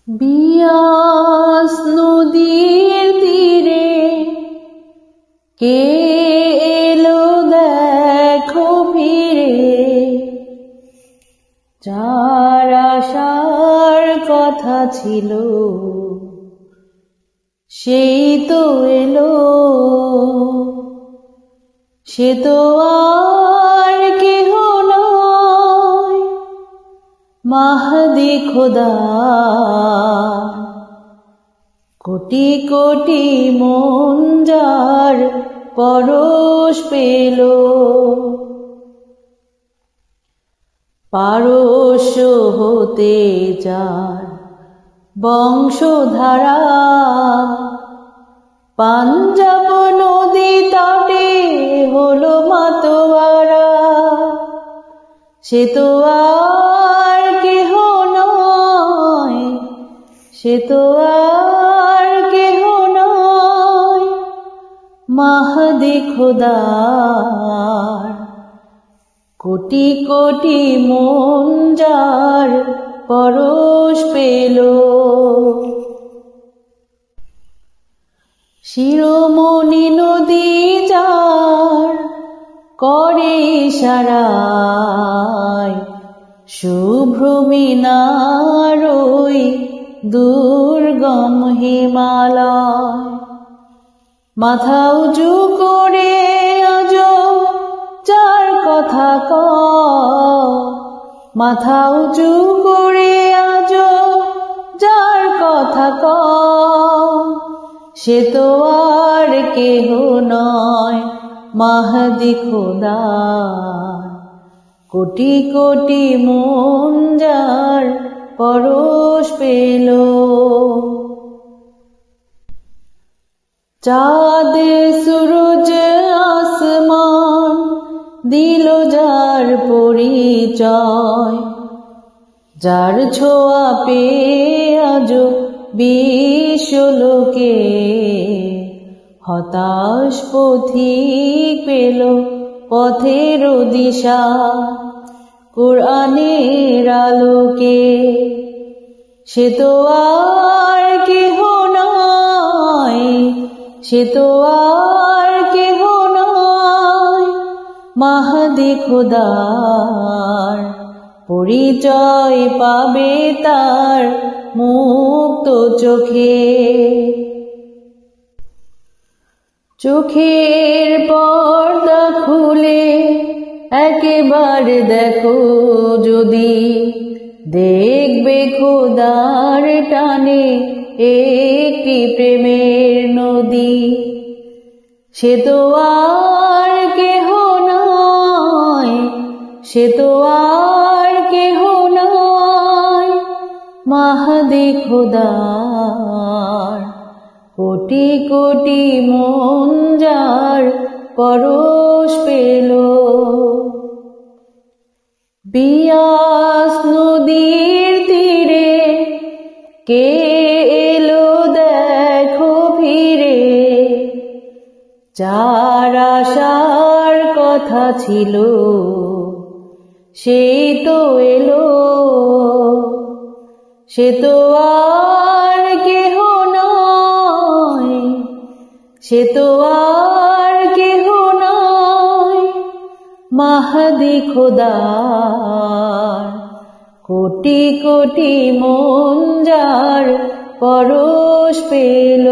বিয়াস নদীর তীরে কে এলো দেখো ফিরে, যার আসার কথা ছিল সেই তো এলো। সে তো আর কেহ নয়, মাহদি খোদা। কোটি কোটি মন যার পরশ পেল, পারস্য হতে যার বংশধারা, পাঞ্জাব নদী তটে হলো মাতোয়ারা। সে তো আর কেহ নয়, সে তো আর কেহ নয়, মাহদি খোদা। কোটি কোটি মন যার পরশ পেল, শিরোমণি নদী যার করে ইশারায়, শুভ্র মিনার ওই দুর্গম হিমালয়। মাথা উঁচু করে আজো যার কথা কয়, মাথা উঁচু করে আজো যার কথা কয়। সে তো আর কেহ নয়, মাহদি খোদা। কোটি কোটি মন যার পরশ পেল, চাঁদ সূরজ আসমান দিল যার পরিচয়। যার ছোঁয়া পেয়ে আজো বিশ্বলোকে হতাশ পথিক পেল পথের দিশা কোরআনের আলোকে। সে তো আর কেহ নয়, সে তো আর কেহ নয়, মাহদি খোদার। পরিচয় পাবে তার মুক্ত চোখে, চোখের পর্দা খুলে একেবারে দেখো যদি, দেখবে খোদার টানে একটি প্রেমের নদী। সে তো আর কেহ নয়, সে তো আর কেহ নয়, মাহদি খোদার। কোটি কোটি মন যার পরশ পেল, বিয়াস নদীর তীরে কে এলো দেখো ফিরে, যার আসার কথা ছিল সেই তো এলো। সে তো আর কেহ নয়, সে তো আর কেহ নয়, মাহদি খোদার। কোটি কোটি মন যার পরশ পেল।